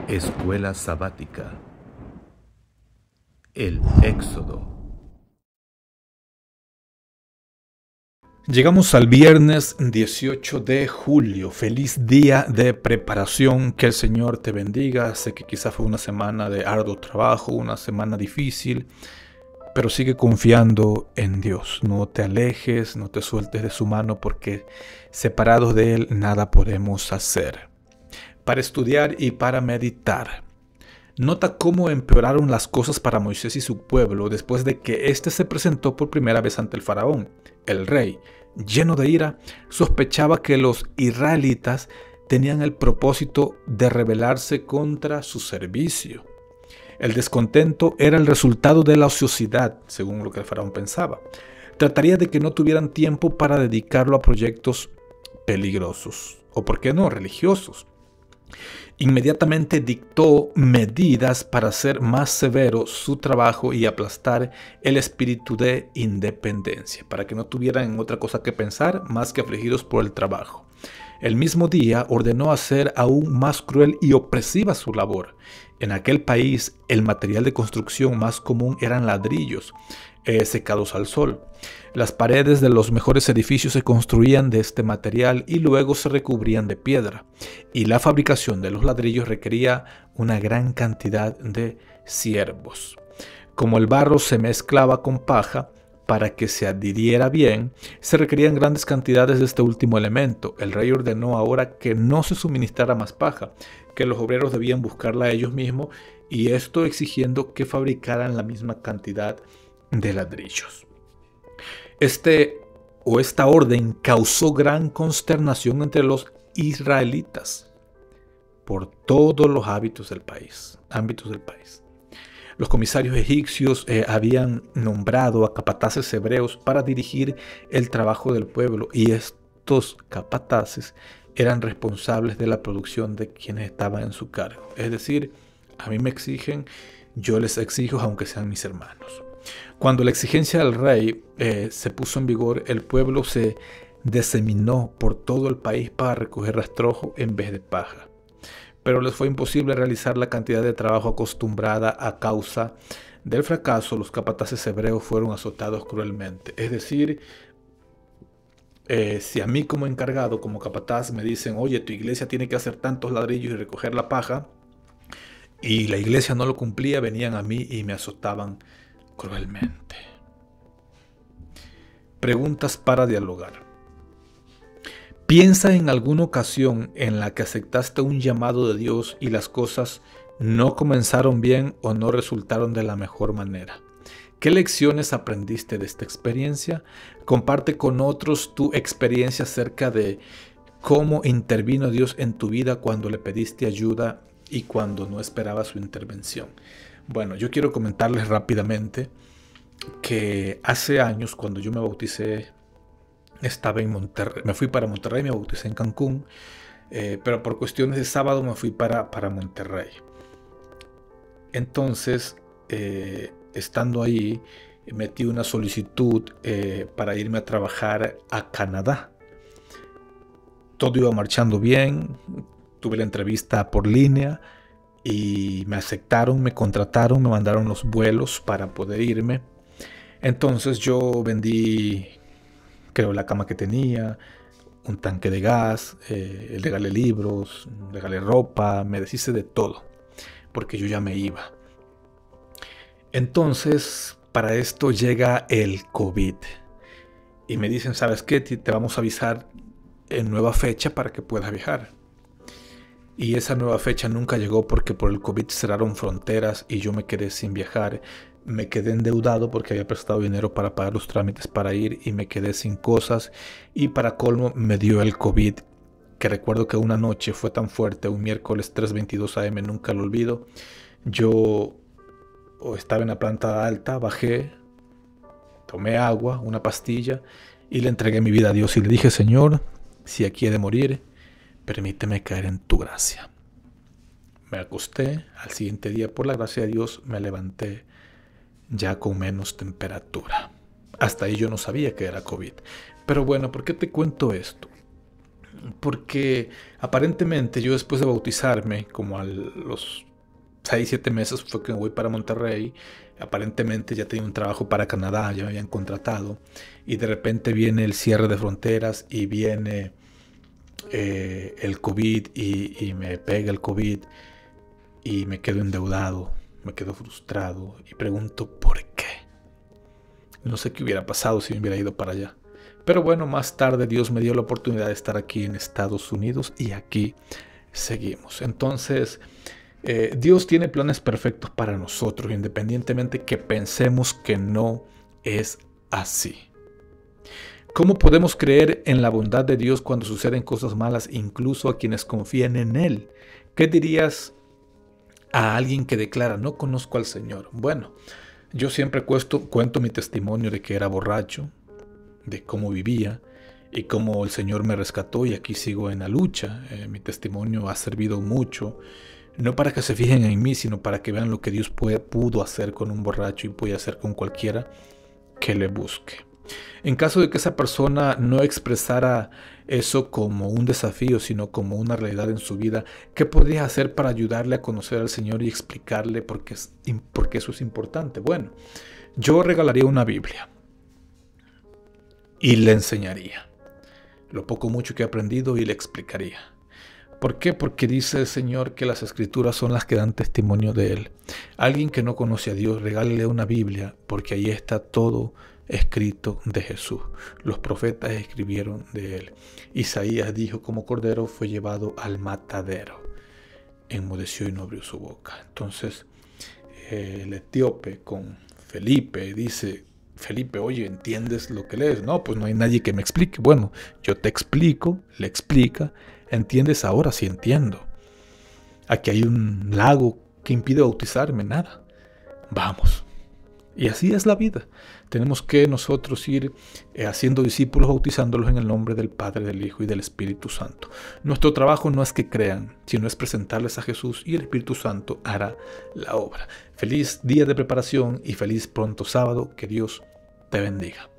Escuela sabática. El Éxodo. Llegamos al viernes 18 de julio. Feliz día de preparación. Que el Señor te bendiga. Sé que quizás fue una semana de arduo trabajo, una semana difícil, pero sigue confiando en Dios. No te alejes, no te sueltes de su mano, porque separados de Él nada podemos hacer. Para estudiar y para meditar. Nota cómo empeoraron las cosas para Moisés y su pueblo después de que éste se presentó por primera vez ante el faraón. El rey, lleno de ira, sospechaba que los israelitas tenían el propósito de rebelarse contra su servicio. El descontento era el resultado de la ociosidad, según lo que el faraón pensaba. Trataría de que no tuvieran tiempo para dedicarlo a proyectos peligrosos, o por qué no, religiosos. Inmediatamente dictó medidas para hacer más severo su trabajo y aplastar el espíritu de independencia, para que no tuvieran otra cosa que pensar más que afligidos por el trabajo. El mismo día ordenó hacer aún más cruel y opresiva su labor. En aquel país el material de construcción más común eran ladrillos, secados al sol. Las paredes de los mejores edificios se construían de este material y luego se recubrían de piedra, y la fabricación de los ladrillos requería una gran cantidad de siervos. Como el barro se mezclaba con paja para que se adhiriera bien, se requerían grandes cantidades de este último elemento. El rey ordenó ahora que no se suministrara más paja, que los obreros debían buscarla ellos mismos, y esto exigiendo que fabricaran la misma cantidad de ladrillos. Esta orden causó gran consternación entre los israelitas por todos los ámbitos del país. Los comisarios egipcios habían nombrado a capataces hebreos para dirigir el trabajo del pueblo, y estos capataces eran responsables de la producción de quienes estaban en su cargo. Es decir, a mí me exigen, yo les exijo, aunque sean mis hermanos. Cuando la exigencia del rey se puso en vigor, el pueblo se diseminó por todo el país para recoger rastrojo en vez de paja. Pero les fue imposible realizar la cantidad de trabajo acostumbrada. A causa del fracaso, los capataces hebreos fueron azotados cruelmente. Es decir, si a mí como encargado, como capataz, me dicen: oye, tu iglesia tiene que hacer tantos ladrillos y recoger la paja, y la iglesia no lo cumplía, venían a mí y me azotaban cruelmente. Preguntas para dialogar. Piensa en alguna ocasión en la que aceptaste un llamado de Dios y las cosas no comenzaron bien o no resultaron de la mejor manera. ¿Qué lecciones aprendiste de esta experiencia? Comparte con otros tu experiencia acerca de cómo intervino Dios en tu vida cuando le pediste ayuda y cuando no esperabas su intervención. Bueno, yo quiero comentarles rápidamente que hace años, cuando yo me bauticé, estaba en Monterrey. Me fui para Monterrey, me bauticé en Cancún, pero por cuestiones de sábado me fui para Monterrey. Entonces, estando ahí, metí una solicitud para irme a trabajar a Canadá. Todo iba marchando bien, tuve la entrevista por línea y me aceptaron, me contrataron, me mandaron los vuelos para poder irme. Entonces yo vendí, creo, la cama que tenía, un tanque de gas, regalé libros, regalé ropa, me deshice de todo, porque yo ya me iba. Entonces, para esto llega el COVID y me dicen: ¿sabes qué? Te vamos a avisar en nueva fecha para que puedas viajar. Y esa nueva fecha nunca llegó porque por el COVID cerraron fronteras y yo me quedé sin viajar. Me quedé endeudado porque había prestado dinero para pagar los trámites para ir, y me quedé sin cosas. Y para colmo me dio el COVID, que recuerdo que una noche fue tan fuerte, un miércoles 3:22 AM, nunca lo olvido. Yo estaba en la planta alta, bajé, tomé agua, una pastilla, y le entregué mi vida a Dios y le dije: Señor, si aquí he de morir, permíteme caer en tu gracia. Me acosté. Al siguiente día, por la gracia de Dios, me levanté ya con menos temperatura. Hasta ahí yo no sabía que era COVID. Pero bueno, ¿por qué te cuento esto? Porque aparentemente yo después de bautizarme, como a los 6, 7 meses fue que me voy para Monterrey, aparentemente ya tenía un trabajo para Canadá, ya me habían contratado, y de repente viene el cierre de fronteras y viene el COVID y me pega el COVID y me quedo endeudado, me quedo frustrado y pregunto ¿por qué? No sé qué hubiera pasado si me hubiera ido para allá. Pero bueno, más tarde Dios me dio la oportunidad de estar aquí en Estados Unidos y aquí seguimos. Entonces, Dios tiene planes perfectos para nosotros, independientemente que pensemos que no es así. ¿Cómo podemos creer en la bondad de Dios cuando suceden cosas malas, incluso a quienes confían en Él? ¿Qué dirías a alguien que declara, no conozco al Señor? Bueno, yo siempre cuento mi testimonio de que era borracho, de cómo vivía y cómo el Señor me rescató y aquí sigo en la lucha. Mi testimonio ha servido mucho, no para que se fijen en mí, sino para que vean lo que Dios pudo hacer con un borracho y puede hacer con cualquiera que le busque. En caso de que esa persona no expresara eso como un desafío, sino como una realidad en su vida, ¿qué podrías hacer para ayudarle a conocer al Señor y explicarle por qué eso es importante? Bueno, yo regalaría una Biblia y le enseñaría lo poco o mucho que he aprendido y le explicaría. ¿Por qué? Porque dice el Señor que las Escrituras son las que dan testimonio de Él. Alguien que no conoce a Dios, regálele una Biblia, porque ahí está todo escrito de Jesús. Los profetas escribieron de Él. Isaías dijo, como cordero fue llevado al matadero. Enmudeció y no abrió su boca. Entonces, el etíope con Felipe dice, Felipe, oye, ¿entiendes lo que lees? No, pues no hay nadie que me explique. Bueno, yo te explico, le explica. ¿Entiendes? Ahora sí entiendo. Aquí hay un lago que impide bautizarme, nada. Vamos. Y así es la vida. Tenemos que nosotros ir haciendo discípulos, bautizándolos en el nombre del Padre, del Hijo y del Espíritu Santo. Nuestro trabajo no es que crean, sino es presentarles a Jesús y el Espíritu Santo hará la obra. Feliz día de preparación y feliz pronto sábado. Que Dios te bendiga.